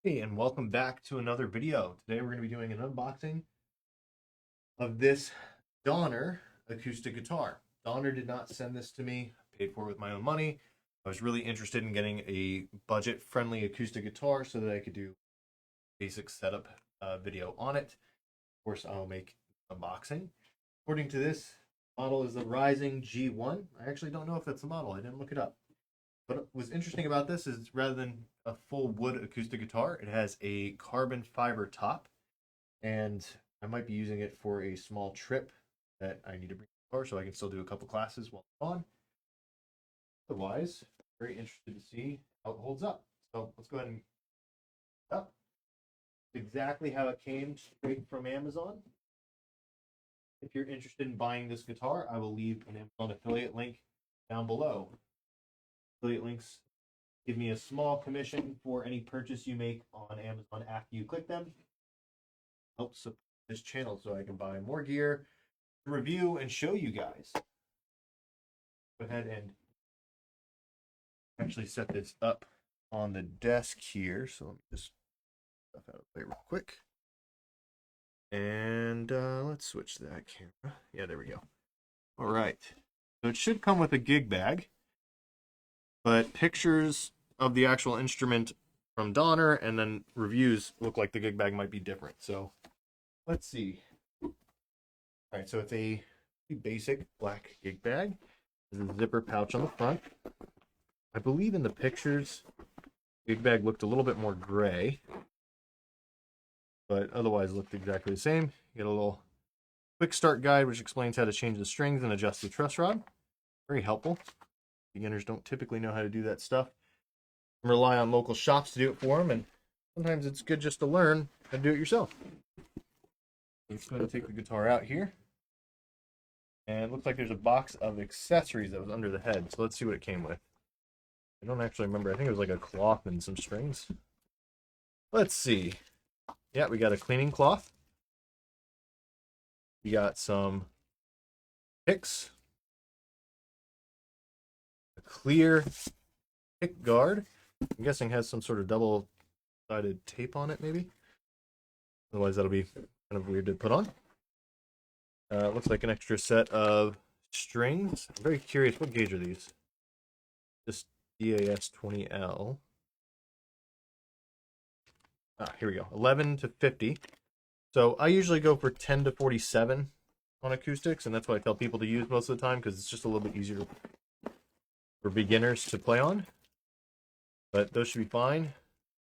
Hey, and welcome back to another video. Today we're going to be doing an unboxing of this Donner acoustic guitar. Donner did not send this to me, paid for it with my own money. I was really interested in getting a budget-friendly acoustic guitar so that I could do basic setup video on it. Of course, I'll make unboxing. According to this model is the Rising G1. I actually don't know if that's the model. I didn't look it up. What was interesting about this is rather than a full wood acoustic guitar, it has a carbon fiber top, and I might be using it for a small trip that I need to bring the guitar so I can still do a couple classes while I'm on. Otherwise, very interested to see how it holds up. So let's go ahead and up exactly how it came straight from Amazon. If you're interested in buying this guitar, I will leave an Amazon affiliate link down below. Affiliate links give me a small commission for any purchase you make on Amazon after you click them. Helps support this channel so I can buy more gear to review and show you guys. Go ahead and actually set this up on the desk here. So let me just stuff out of the way real quick. And let's switch that camera. Yeah, there we go. All right. So it should come with a gig bag, but pictures of the actual instrument from Donner and then reviews look like the gig bag might be different. So let's see. All right, so it's a basic black gig bag. There's a zipper pouch on the front. I believe in the pictures, gig bag looked a little bit more gray, but otherwise looked exactly the same. You get a little quick start guide which explains how to change the strings and adjust the truss rod. Very helpful. Beginners don't typically know how to do that stuff. And rely on local shops to do it for them, and sometimes it's good just to learn how to do it yourself. I'm just going to take the guitar out here. And it looks like there's a box of accessories that was under the head. So let's see what it came with. I don't actually remember. I think it was like a cloth and some strings. Let's see. Yeah, we got a cleaning cloth. We got some picks. A clear pick guard. I'm guessing has some sort of double-sided tape on it, maybe. Otherwise, that'll be kind of weird to put on. Looks like an extra set of strings. I'm very curious, what gauge are these? This DAS 20L. Here we go. 11 to 50. So I usually go for 10 to 47 on acoustics, and that's what I tell people to use most of the time because it's just a little bit easier for beginners to play on. But those should be fine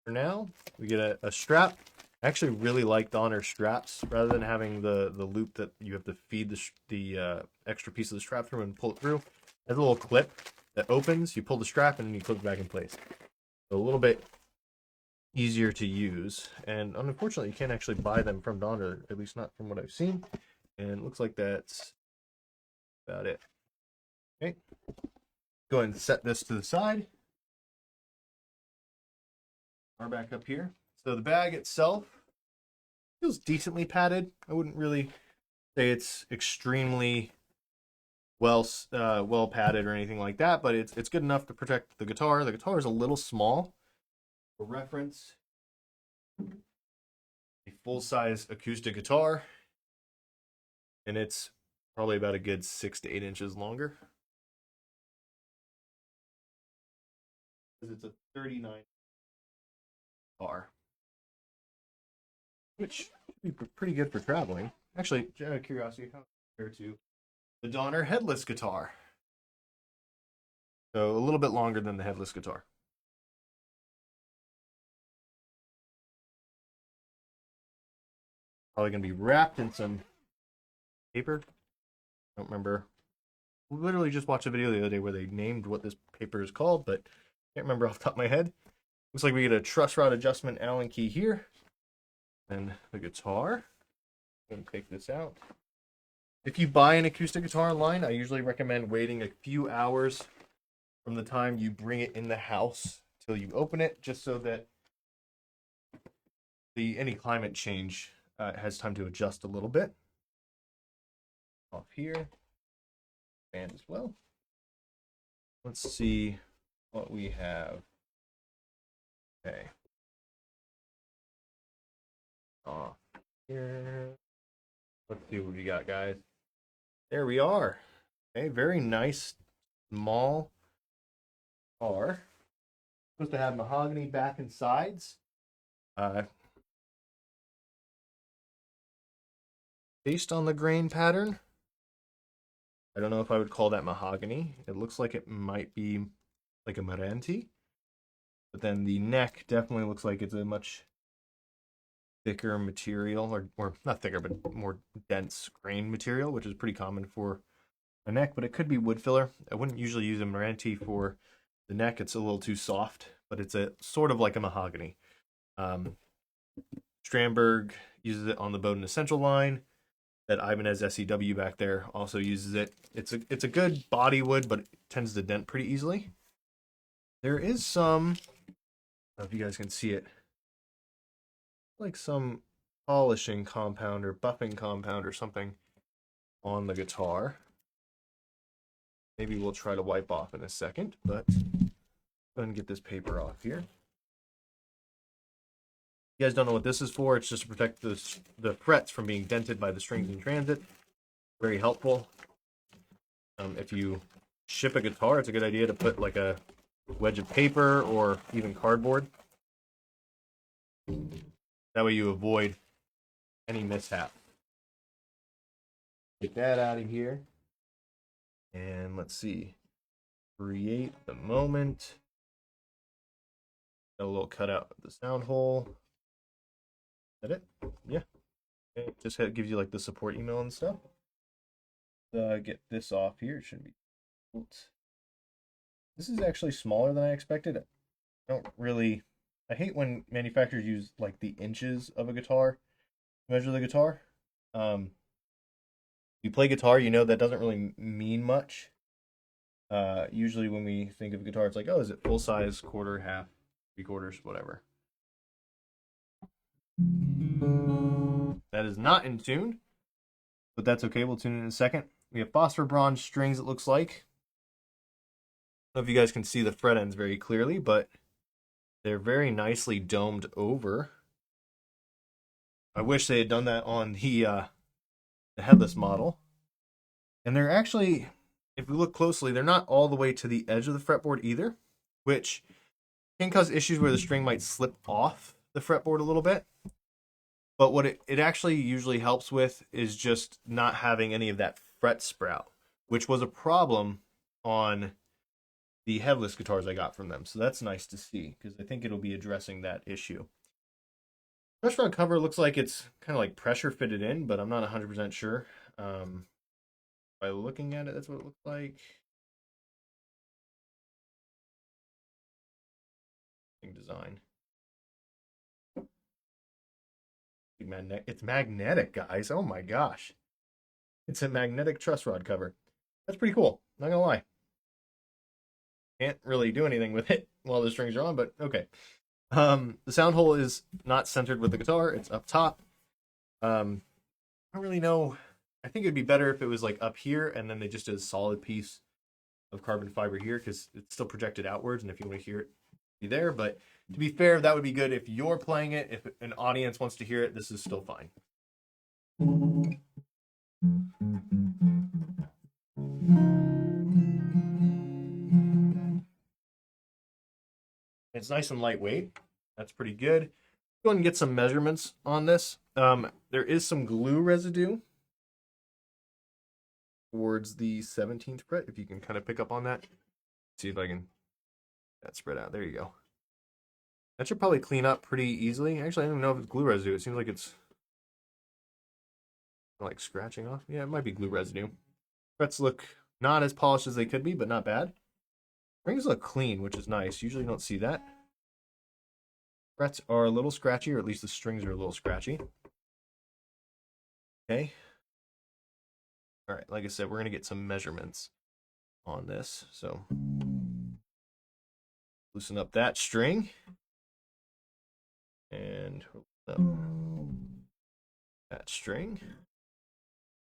for now. We get a strap. I actually really like Donner straps rather than having the loop that you have to feed the extra piece of the strap through and pull it through. There's a little clip that opens, you pull the strap, and then you clip it back in place. So a little bit easier to use, and unfortunately you can't actually buy them from Donner, at least not from what I've seen, and it looks like that's about it. Okay, go ahead and set this to the side. Are back up here. So the bag itself feels decently padded. I wouldn't really say it's extremely well padded or anything like that, but it's good enough to protect the guitar. The guitar is a little small. For reference, a full-size acoustic guitar, and it's probably about a good 6 to 8 inches longer. Because it's a 39 guitar, which should be pretty good for traveling. Actually, out of curiosity, how compared to the Donner headless guitar? So a little bit longer than the headless guitar. Probably going to be wrapped in some paper. I don't remember. We literally just watched a video the other day where they named what this paper is called, but can't remember off the top of my head. Looks like we get a truss rod adjustment Allen key here. And the guitar. I'm going to take this out. If you buy an acoustic guitar online, I usually recommend waiting a few hours from the time you bring it in the house till you open it, just so that any climate change has time to adjust a little bit. Off here, and as well. Let's see what we have. Okay. here. Let's see what we got, guys. There we are. Okay, very nice, small car. Supposed to have mahogany back and sides. Based on the grain pattern, I don't know if I would call that mahogany. It looks like it might be like a Meranti. But then the neck definitely looks like it's a much thicker material, or not thicker, but more dense grain material, which is pretty common for a neck, but it could be wood filler. I wouldn't usually use a Meranti for the neck. It's a little too soft, but it's a sort of like a mahogany. Strandberg uses it on the Bowden Essential line. That Ibanez SEW back there also uses it. It's a good body wood, but it tends to dent pretty easily. There is some, I don't know if you guys can see it, like some polishing compound or buffing compound or something on the guitar. Maybe we'll try to wipe off in a second, but go ahead and get this paper off here. You guys don't know what this is for. It's just to protect the frets from being dented by the strings in transit. Very helpful. If you ship a guitar, it's a good idea to put like a wedge of paper or even cardboard. That way you avoid any mishap. Get that out of here. And let's see. Create the moment. Got a little cutout of the sound hole. Is that it? Yeah. Okay. Just gives you like the support email and stuff. Get this off here. It shouldn't be. Oops. This is actually smaller than I expected. I don't really. I hate when manufacturers use like the inches of a guitar to measure the guitar. You play guitar, you know that doesn't really mean much. Usually when we think of a guitar, it's like, oh, is it full size, quarter, half, 3/4, whatever. That is not in tune, but that's okay. We'll tune it in a second. We have phosphor bronze strings, it looks like. I don't know if you guys can see the fret ends very clearly, but they're very nicely domed over. I wish they had done that on the headless model. And they're actually, if we look closely, they're not all the way to the edge of the fretboard either, which can cause issues where the string might slip off the fretboard a little bit. But what it actually usually helps with is just not having any of that fret sprout, which was a problem on the headless guitars I got from them. So that's nice to see, because I think it'll be addressing that issue. Truss rod cover looks like it's kind of like pressure fitted in, but I'm not 100% sure. By looking at it, that's what it looks like. Design. It's magnetic, guys. Oh my gosh. It's a magnetic truss rod cover. That's pretty cool. Not gonna lie. Can't really do anything with it while the strings are on, but okay. The sound hole is not centered with the guitar. It's up top. I don't really know. I think it'd be better if it was like up here and then they just did a solid piece of carbon fiber here, because it's still projected outwards, and if you want to hear it, be there. But to be fair, that would be good if you're playing it. If an audience wants to hear it, this is still fine. It's nice and lightweight. That's pretty good. Go ahead and get some measurements on this. There is some glue residue towards the 17th fret, if you can kind of pick up on that. See if I can that spread out. There you go. That should probably clean up pretty easily. Actually, I don't even know if it's glue residue. It seems like it's like scratching off. Yeah, it might be glue residue. Frets look not as polished as they could be, but not bad. Rings look clean, which is nice. Usually you don't see that. Frets are a little scratchy, or at least the strings are a little scratchy. Okay. All right, like I said, we're going to get some measurements on this. So loosen up that string. And that string.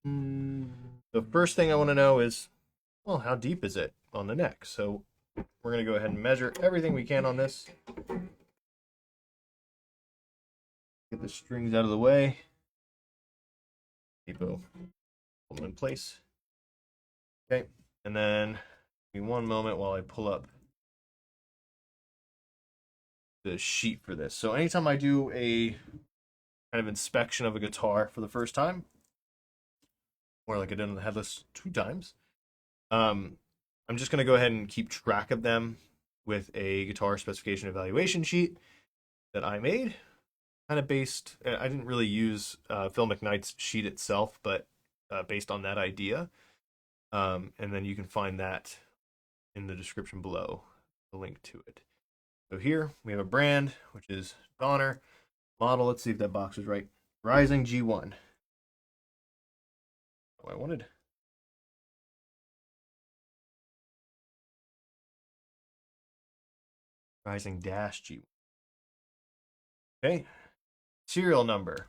The first thing I want to know is, well, how deep is it on the neck? So we're going to go ahead and measure everything we can on this. Get the strings out of the way. Hold them in place. Okay, and then give me one moment while I pull up the sheet for this. So anytime I do a kind of inspection of a guitar for the first time, or like I did on the headless 2 times, I'm just going to go ahead and keep track of them with a guitar specification evaluation sheet that I made. Kind of based, I didn't really use Phil McKnight's sheet itself, but based on that idea. And then you can find that in the description below, the link to it. So here we have a brand, which is Donner. Model, let's see if that box is right. Rising G1. Oh, I wanted. Rising Dash G1. Okay. Serial number.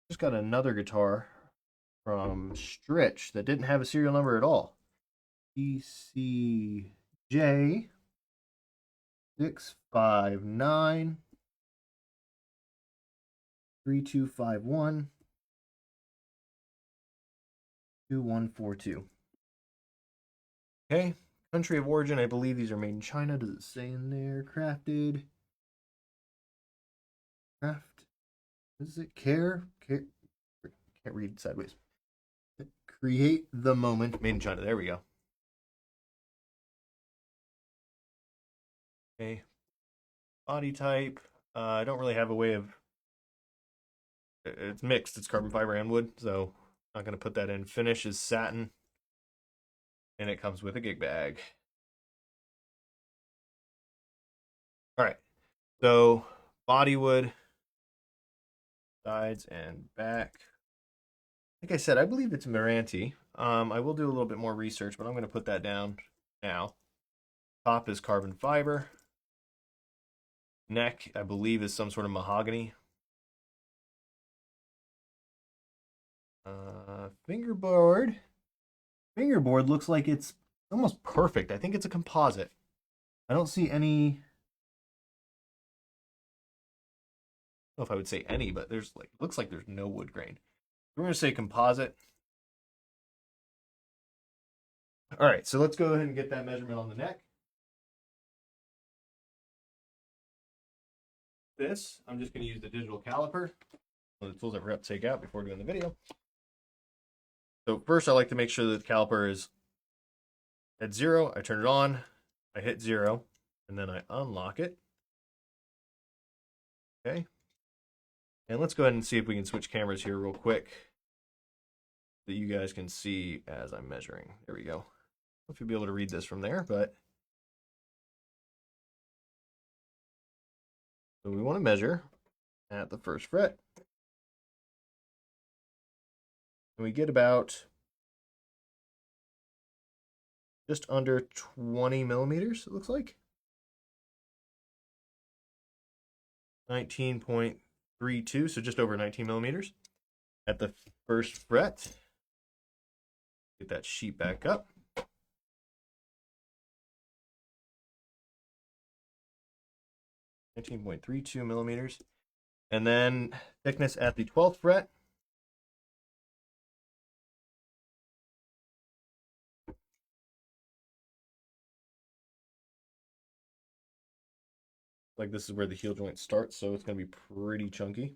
Just got another guitar from Stritch that didn't have a serial number at all. ECJ 659 3251 2142. Okay, country of origin, I believe these are made in China. Does it say in there? Crafted. Craft. Is it care? Can't read sideways. Create the moment. Made in China. There we go. Okay. Body type. I don't really have a way of. It's mixed. It's carbon fiber and wood, so I'm not going to put that in. Finish is satin. And it comes with a gig bag. All right. So, body wood. Sides and back. Like I said, I believe it's Meranti. I will do a little bit more research, but I'm going to put that down now. Top is carbon fiber. Neck, I believe, is some sort of mahogany. Fingerboard. Fingerboard looks like it's almost perfect. I think it's a composite. I don't see any. I don't know if I would say any, but there's like looks like there's no wood grain. We're going to say composite. All right, so let's go ahead and get that measurement on the neck. This, I'm just going to use the digital caliper. One of the tools I forgot to take out before doing the video. So first I like to make sure that the caliper is at 0. I turn it on, I hit 0, and then I unlock it. Okay. And let's go ahead and see if we can switch cameras here real quick so that you guys can see as I'm measuring. There we go. I don't know if you'll be able to read this from there, but so we want to measure at the first fret. And we get about just under 20 millimeters, it looks like. 19.32, so just over 19 millimeters at the first fret. Get that sheet back up. 19.32 millimeters. And then thickness at the 12th fret. Like this is where the heel joint starts, so it's going to be pretty chunky.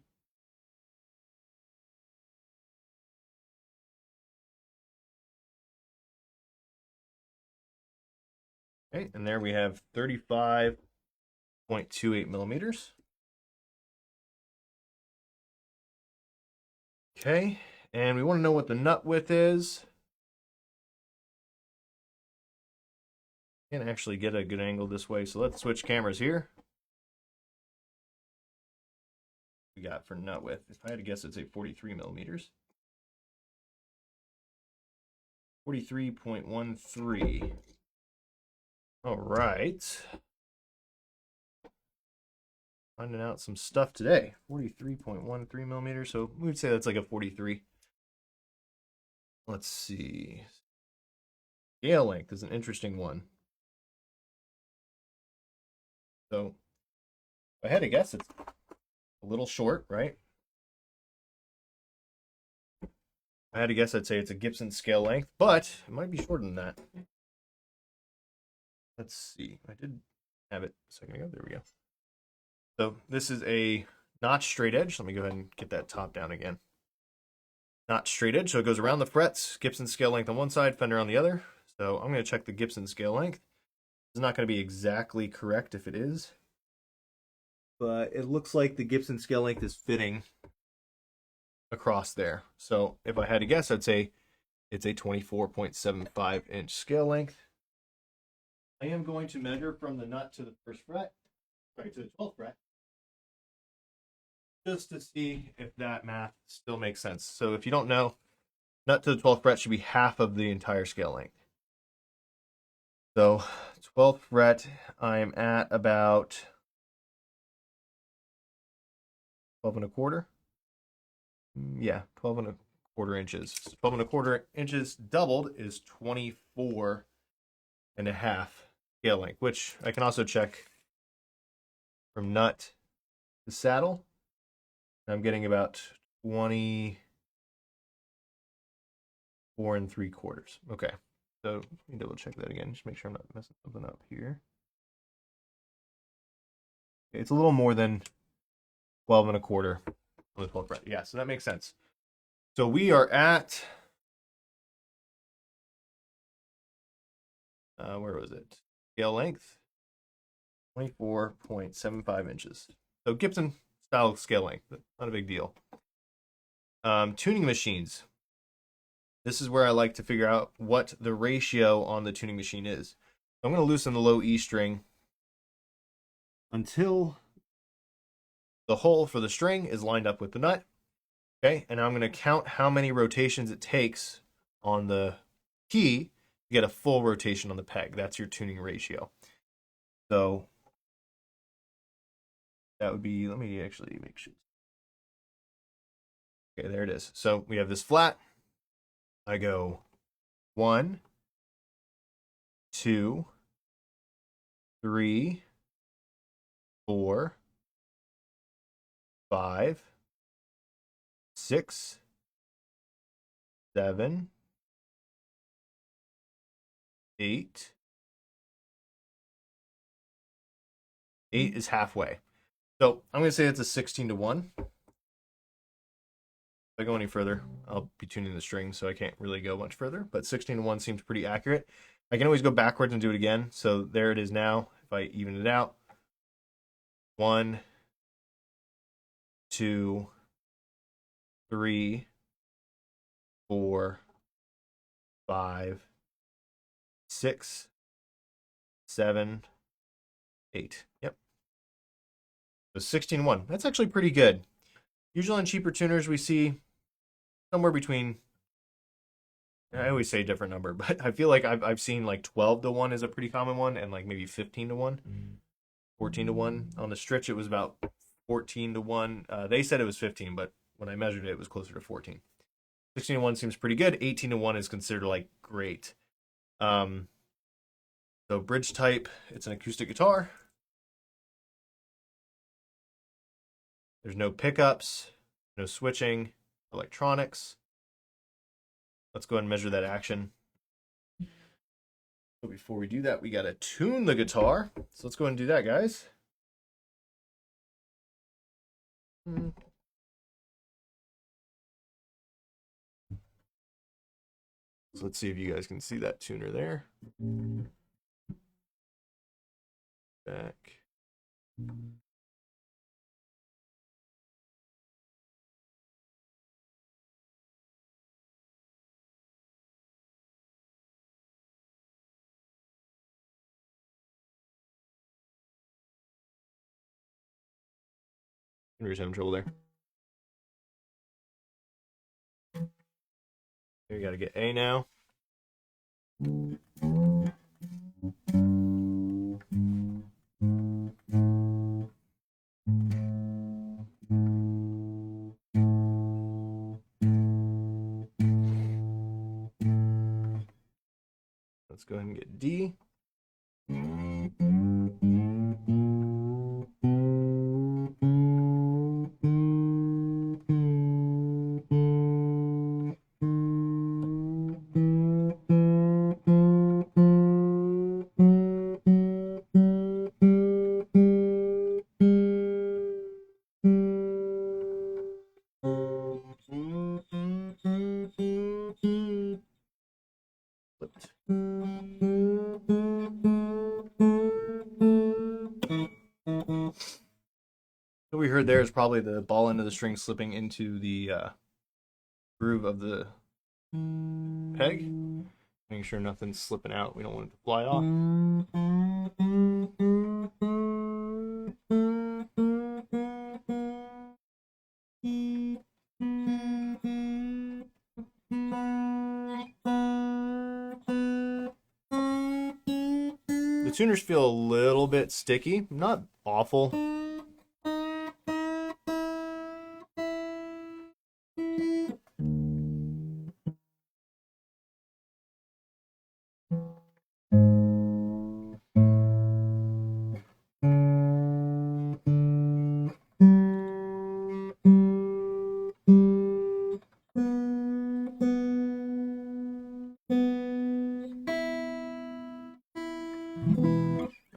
Okay, and there we have 35.28 millimeters. Okay, and we want to know what the nut width is. Can't actually get a good angle this way, so let's switch cameras here. We got for nut width. If I had to guess, I'd say 43 millimeters. 43.13. All right. Finding out some stuff today. 43.13 millimeters, so we would say that's like a 43. Let's see. Scale length is an interesting one. So, if I had to guess, it's a little short, right? I had to guess, I'd say it's a Gibson scale length, but it might be shorter than that. Let's see. I did have it a second ago. There we go. So this is a notch straight edge. Let me go ahead and get that top down again. Notch straight edge, so it goes around the frets. Gibson scale length on one side, Fender on the other. So I'm going to check the Gibson scale length. It's not going to be exactly correct if it is, but it looks like the Gibson scale length is fitting across there. So if I had to guess, I'd say it's a 24.75 inch scale length. I am going to measure from the nut to the first fret, right to the 12th fret, just to see if that math still makes sense. So if you don't know, nut to the 12th fret should be half of the entire scale length. So 12th fret, I'm at about 12 and a quarter. Yeah, 12 and a quarter inches. 12 and a quarter inches doubled is 24 and a half scale length, which I can also check from nut to saddle. I'm getting about 24 and 3/4. Okay, so let me double check that again, just make sure I'm not messing something up here. It's a little more than 12 and a quarter on the 12th fret. Yeah, so that makes sense. So we are at, where was it? Scale length, 24.75 inches. So Gibson style scale length, not a big deal. Tuning machines. This is where I like to figure out what the ratio on the tuning machine is. I'm going to loosen the low E string until the hole for the string is lined up with the nut. Okay, and I'm going to count how many rotations it takes on the key to get a full rotation on the peg. That's your tuning ratio. So that would be, let me actually make sure. Okay, there it is. So we have this flat. I go 1, 2, 3, 4, 5, 6, 7, 8. 8 is halfway. So I'm going to say it's a 16-to-1. If I go any further, I'll be tuning the strings, so I can't really go much further. But 16-to-1 seems pretty accurate. I can always go backwards and do it again. So there it is now. If I even it out, 1, 2, 3, 4, 5, 6, 7, 8. Yep. So 16-1. That's actually pretty good. Usually on cheaper tuners, we see somewhere between, I always say a different number, but I feel like I've seen like 12-to-1 is a pretty common one, and like maybe 15-to-1, 14-to-1. On the Stritch, it was about 14-to-1. They said it was 15, but when I measured it, it was closer to 14. 16-to-1 seems pretty good. 18-to-1 is considered like great. So bridge type, it's an acoustic guitar. There's no pickups, no switching, electronics. Let's go ahead and measure that action. But before we do that, we got to tune the guitar. So let's go ahead and do that, guys. So let's see if you guys can see that tuner there. Back. We're just having trouble there. Here we got to get A now. Let's go ahead and get D. What we heard there is probably the ball end of the string slipping into the groove of the peg. Making sure nothing's slipping out. We don't want it to fly off. The tuners feel a little bit sticky, not awful.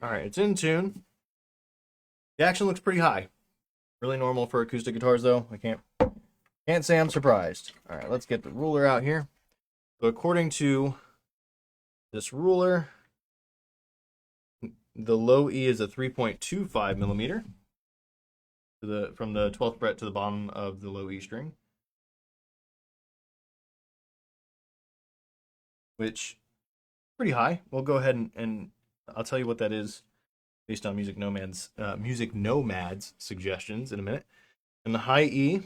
All right, it's in tune. The action looks pretty high. Really normal for acoustic guitars, though. I can't say I'm surprised. All right, let's get the ruler out here. So according to this ruler, the low E is a 3.25 millimeter from the 12th fret to the bottom of the low E string, which pretty high. We'll go ahead and I'll tell you what that is based on Music Nomad's suggestions in a minute. And the high E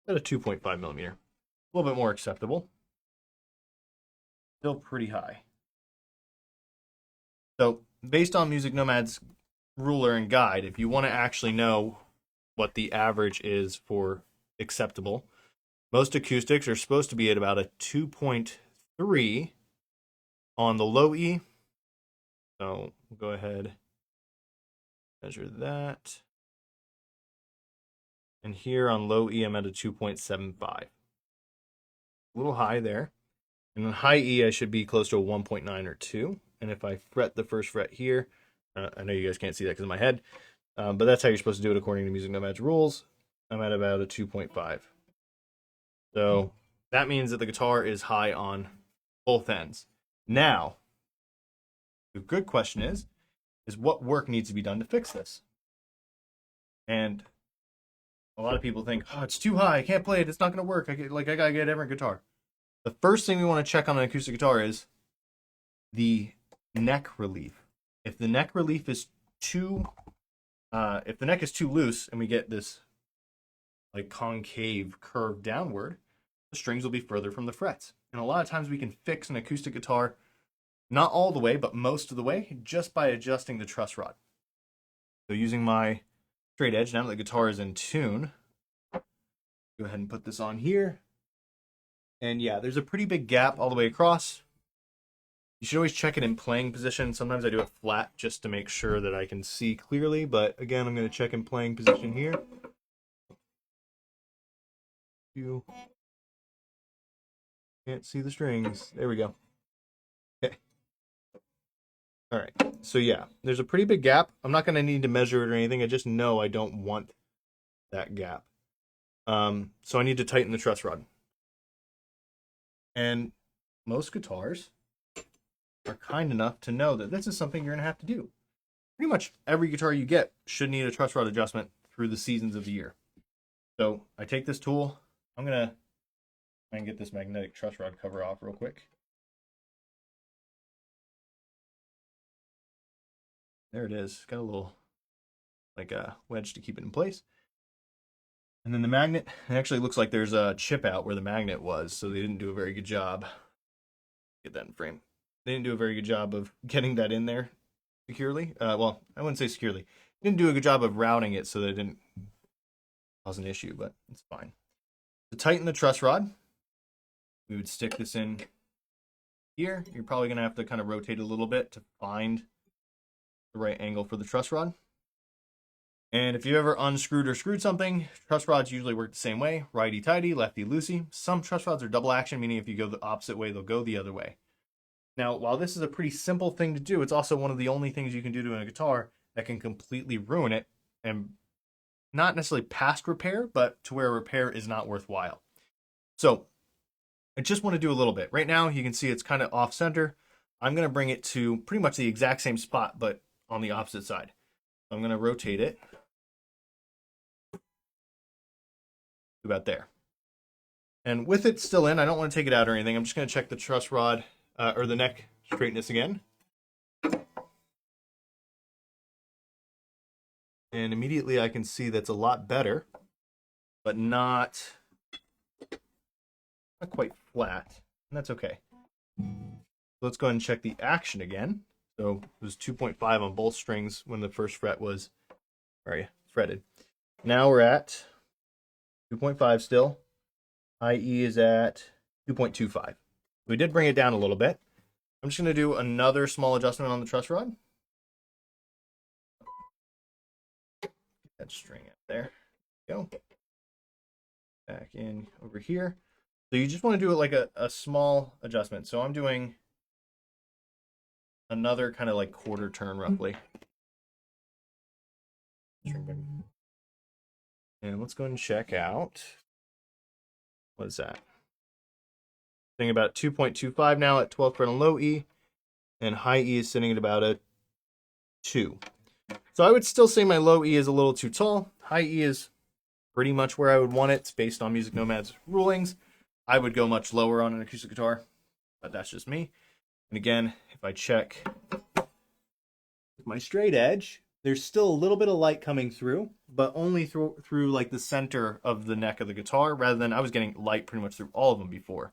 at a 2.5 millimeter, a little bit more acceptable. Still pretty high. So based on Music Nomad's ruler and guide, if you want to actually know what the average is for acceptable, most acoustics are supposed to be at about a 2.3 on the low E. So we'll go ahead, measure that. And here on low E, I'm at a 2.75. A little high there. And on high E, I should be close to a 1.9 or 2. And if I fret the first fret here, I know you guys can't see that because of my head, but that's how you're supposed to do it according to Music Nomad's rules. I'm at about a 2.5. So that means that the guitar is high on both ends. Now, the good question is what work needs to be done to fix this? And a lot of people think, oh, it's too high, I can't play it, it's not going to work. I gotta get a different guitar. The first thing we want to check on an acoustic guitar is the neck relief. If the neck relief is if the neck is too loose and we get this like concave curve downward, the strings will be further from the frets. And a lot of times we can fix an acoustic guitar, not all the way, but most of the way, just by adjusting the truss rod. So using my straight edge, now that the guitar is in tune, go ahead and put this on here. And yeah, there's a pretty big gap all the way across. You should always check it in playing position. Sometimes I do it flat just to make sure that I can see clearly. But again, I'm going to check in playing position here. You can't see the strings. There we go. Okay. All right. So yeah, there's a pretty big gap. I'm not going to need to measure it or anything. I just know I don't want that gap. So I need to tighten the truss rod. And most guitars are kind enough to know that this is something you're going to have to do. Pretty much every guitar you get should need a truss rod adjustment through the seasons of the year. So I take this tool. I'm going to try and get this magnetic truss rod cover off real quick. There it is. It's got a little like a wedge to keep it in place. And then the magnet, it actually looks like there's a chip out where the magnet was, so they didn't do a very good job. Get that in frame. They didn't do a very good job of getting that in there securely. Well, I wouldn't say securely. They didn't do a good job of routing it so that it didn't cause an issue, but it's fine. To tighten the truss rod, we would stick this in here. You're probably going to have to kind of rotate a little bit to find the right angle for the truss rod. And if you ever unscrewed or screwed something, truss rods usually work the same way, righty-tighty, lefty-loosey. Some truss rods are double action, meaning if you go the opposite way, they'll go the other way. Now, while this is a pretty simple thing to do, it's also one of the only things you can do to a guitar that can completely ruin it, and not necessarily past repair, but to where repair is not worthwhile. So I just want to do a little bit. Right now, you can see it's kind of off center. I'm going to bring it to pretty much the exact same spot, but on the opposite side. I'm going to rotate it about there. And with it still in, I don't want to take it out or anything. I'm just going to check the truss rod or the neck straightness again. And immediately I can see that's a lot better, but not quite flat. And that's okay. Let's go ahead and check the action again. So it was 2.5 on both strings when the first fret was fretted. Now we're at 2.5 still. High E is at 2.25. We did bring it down a little bit. I'm just going to do another small adjustment on the truss rod. Get that string out there. Go. Back in over here. So you just want to do it like a small adjustment. So I'm doing another kind of like quarter turn roughly. And let's go ahead and check out. What is that? Sitting about 2.25 now at 12th fret on low E, and high E is sitting at about a 2. So I would still say my low E is a little too tall. High E is pretty much where I would want it. It's based on Music Nomad's rulings. I would go much lower on an acoustic guitar, but that's just me. And again, if I check my straight edge, there's still a little bit of light coming through, but only through like the center of the neck of the guitar, rather than I was getting light pretty much through all of them before.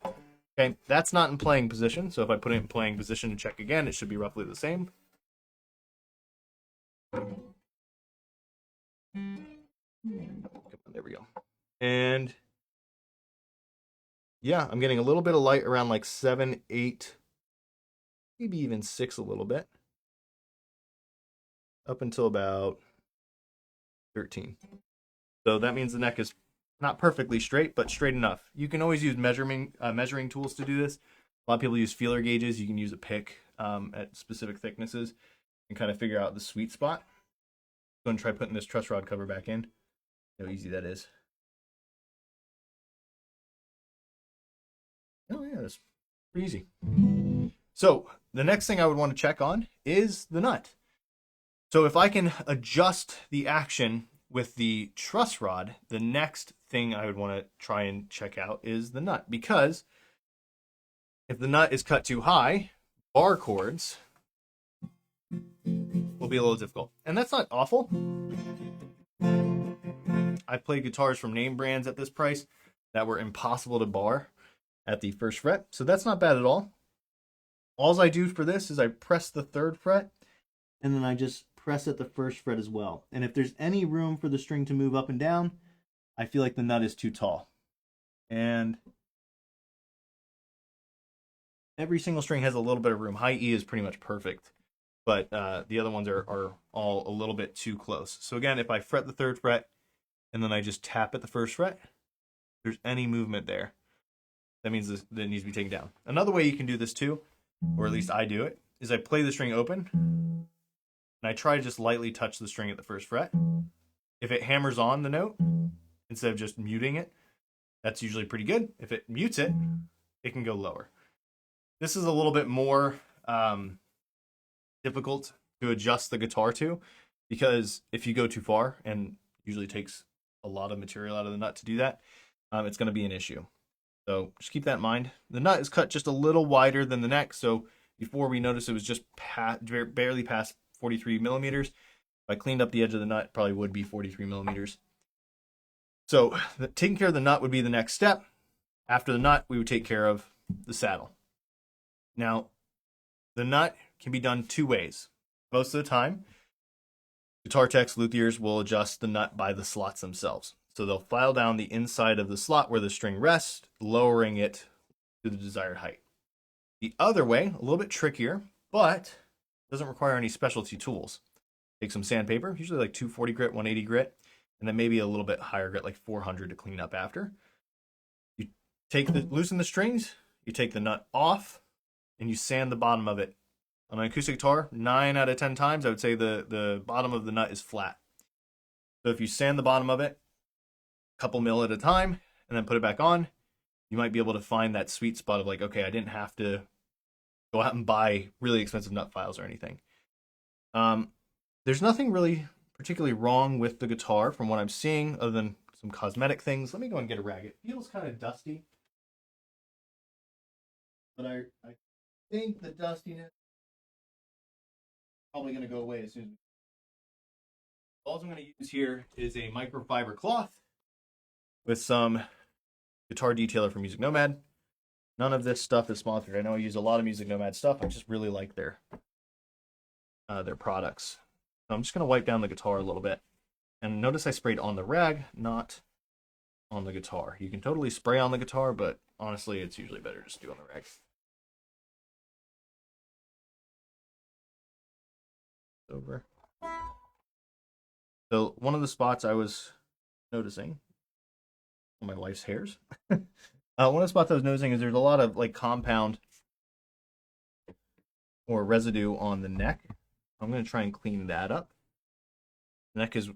Okay, that's not in playing position, so if I put it in playing position and check again, it should be roughly the same. There we go. And yeah, I'm getting a little bit of light around like 7, 8, maybe even 6 a little bit. Up until about 13. So that means the neck is not perfectly straight, but straight enough. You can always use measuring tools to do this. A lot of people use feeler gauges. You can use a pick at specific thicknesses and kind of figure out the sweet spot. Go and try putting this truss rod cover back in. How easy that is. Oh yeah, that's pretty easy. So the next thing I would want to check on is the nut. So if I can adjust the action with the truss rod, the next thing I would want to try and check out is the nut. Because if the nut is cut too high, bar chords will be a little difficult. And that's not awful. I've played guitars from name brands at this price that were impossible to bar at the first fret. So that's not bad at all. All I do for this is I press the 3rd fret, and then I just press at the 1st fret as well. And if there's any room for the string to move up and down, I feel like the nut is too tall. And every single string has a little bit of room. High E is pretty much perfect, but the other ones are all a little bit too close. So again, if I fret the 3rd fret, and then I just tap at the 1st fret, if there's any movement there, that means that it needs to be taken down. Another way you can do this too, or at least I do it, is I play the string open, and I try to just lightly touch the string at the 1st fret. If it hammers on the note, instead of just muting it, that's usually pretty good. If it mutes it, it can go lower. This is a little bit more difficult to adjust the guitar to, because if you go too far, and usually takes a lot of material out of the nut to do that, it's going to be an issue. So just keep that in mind. The nut is cut just a little wider than the neck, so before we noticed it was just barely past 43 millimeters. If I cleaned up the edge of the nut, it probably would be 43 millimeters. So taking care of the nut would be the next step. After the nut, we would take care of the saddle. Now, the nut can be done 2 ways. Most of the time, guitar techs, luthiers will adjust the nut by the slots themselves. So they'll file down the inside of the slot where the string rests, lowering it to the desired height. The other way, a little bit trickier, but doesn't require any specialty tools. Take some sandpaper, usually like 240 grit, 180 grit, and then maybe a little bit higher grit, like 400 to clean up after. You loosen the strings, you take the nut off, and you sand the bottom of it. On an acoustic guitar, 9 out of 10 times, I would say the bottom of the nut is flat. So if you sand the bottom of it, a couple mil at a time, and then put it back on, you might be able to find that sweet spot of like, okay, I didn't have to go out and buy really expensive nut files or anything. There's nothing really particularly wrong with the guitar from what I'm seeing, other than some cosmetic things. Let me go and get a rag. It feels kind of dusty, but I think the dustiness is probably going to go away as soon as all I'm going to use here is a microfiber cloth with some guitar detailer from Music Nomad. None of this stuff is sponsored. I know I use a lot of Music Nomad stuff. I just really like their products. So I'm just going to wipe down the guitar a little bit. And notice I sprayed on the rag, not on the guitar. You can totally spray on the guitar, but honestly, it's usually better just to do on the rag. Over. So one of the spots I was noticing on my wife's hairs, one of the spots I was noticing is there's a lot of like compound or residue on the neck. I'm going to try and clean that up. The neck is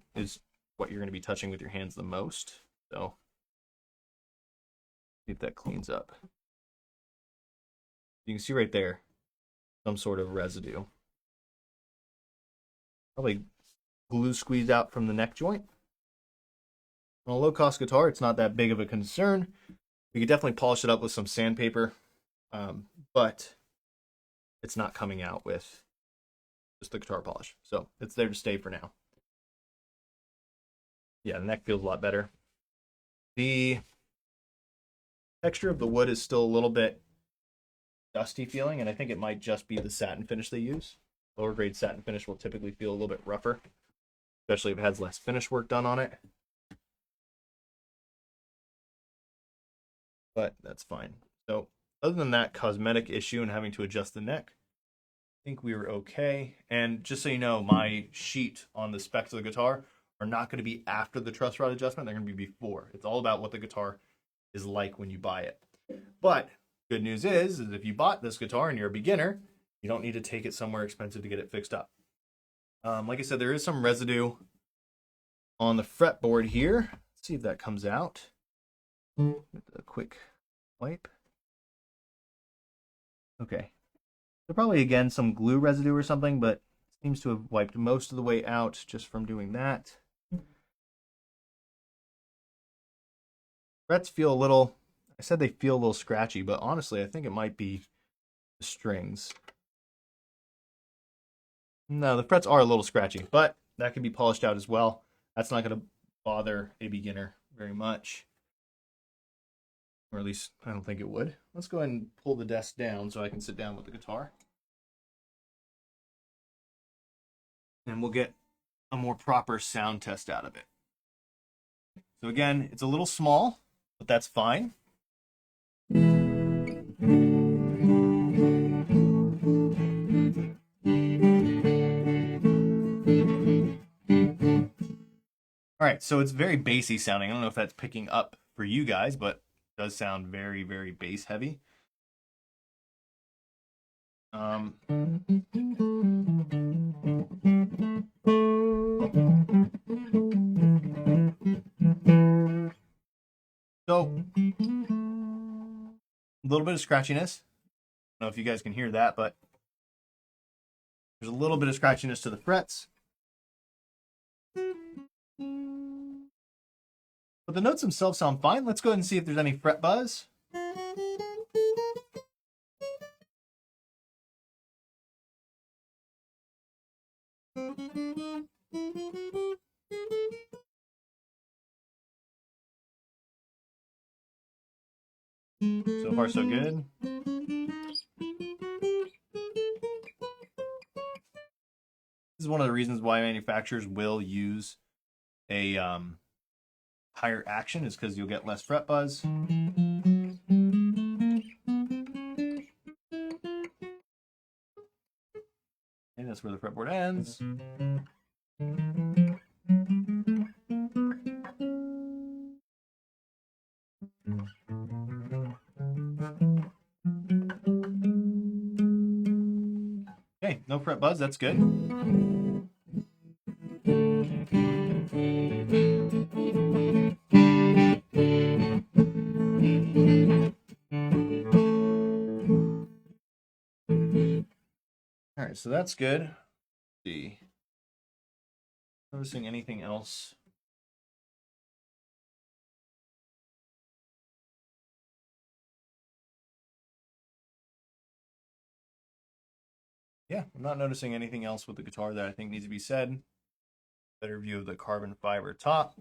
what you're going to be touching with your hands the most. So see if that cleans up. You can see right there some sort of residue. Probably glue squeezed out from the neck joint. On a low-cost guitar, it's not that big of a concern. We could definitely polish it up with some sandpaper, but it's not coming out with just the guitar polish. So it's there to stay for now. Yeah, the neck feels a lot better. The texture of the wood is still a little bit dusty feeling, and I think it might just be the satin finish they use. Lower grade satin finish will typically feel a little bit rougher, especially if it has less finish work done on it. But that's fine. So other than that cosmetic issue and having to adjust the neck, I think we were okay. And just so you know, my sheet on the specs of the guitar are not going to be after the truss rod adjustment. They're going to be before. It's all about what the guitar is like when you buy it. But good news is if you bought this guitar and you're a beginner, you don't need to take it somewhere expensive to get it fixed up. Like I said, there is some residue on the fretboard here. Let's see if that comes out. A quick wipe. Okay. So probably, again, some glue residue or something, but seems to have wiped most of the way out just from doing that. Frets feel a little, I said they feel a little scratchy, but honestly, I think it might be the strings. No, the frets are a little scratchy, but that can be polished out as well. That's not going to bother a beginner very much. Or at least, I don't think it would. Let's go ahead and pull the desk down so I can sit down with the guitar. And we'll get a more proper sound test out of it. So again, it's a little small, but that's fine. All right, so it's very bassy sounding. I don't know if that's picking up for you guys, but it does sound very, very bass heavy. So, a little bit of scratchiness. I don't know if you guys can hear that, but there's a little bit of scratchiness to the frets. But the notes themselves sound fine. Let's go ahead and see if there's any fret buzz. So far, so good. This is one of the reasons why manufacturers will use a higher action, is because you'll get less fret buzz. And that's where the fretboard ends. Okay, no fret buzz, that's good. so that's good. Let's see. Noticing anything else? Yeah, I'm not noticing anything else with the guitar that I think needs to be said. Better view of the carbon fiber top.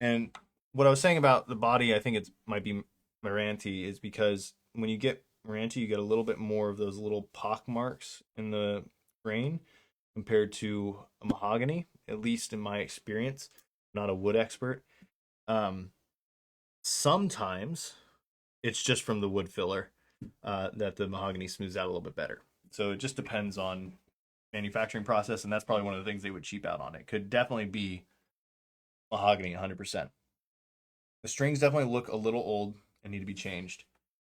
And what I was saying about the body, I think it might be Meranti, is because when you get Meranti, you get a little bit more of those little pock marks in the grain compared to a mahogany, at least in my experience. I'm not a wood expert. Sometimes it's just from the wood filler that the mahogany smooths out a little bit better. So it just depends on manufacturing process, and that's probably one of the things they would cheap out on. It could definitely be mahogany 100%. The strings definitely look a little old and need to be changed.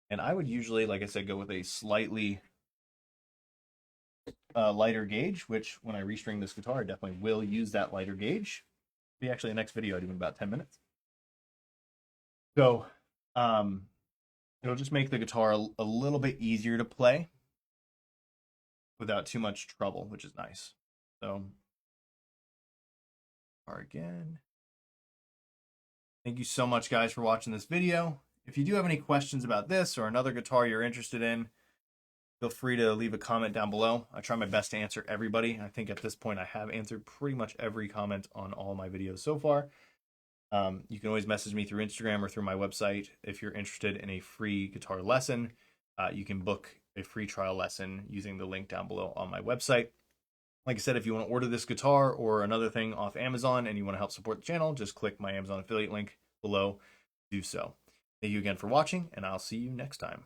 And I would usually, like I said, go with a slightly lighter gauge, which when I restring this guitar, I definitely will use that lighter gauge. It'll be actually the next video I do in about 10 minutes. So it'll just make the guitar a little bit easier to play without too much trouble, which is nice. So, again. Thank you so much, guys, for watching this video. If you do have any questions about this or another guitar you're interested in, feel free to leave a comment down below. I try my best to answer everybody. I think at this point I have answered pretty much every comment on all my videos so far. You can always message me through Instagram or through my website if you're interested in a free guitar lesson. You can book a free trial lesson using the link down below on my website. Like I said, if you want to order this guitar or another thing off Amazon and you want to help support the channel, just click my Amazon affiliate link below. Do so. Thank you again for watching, and I'll see you next time.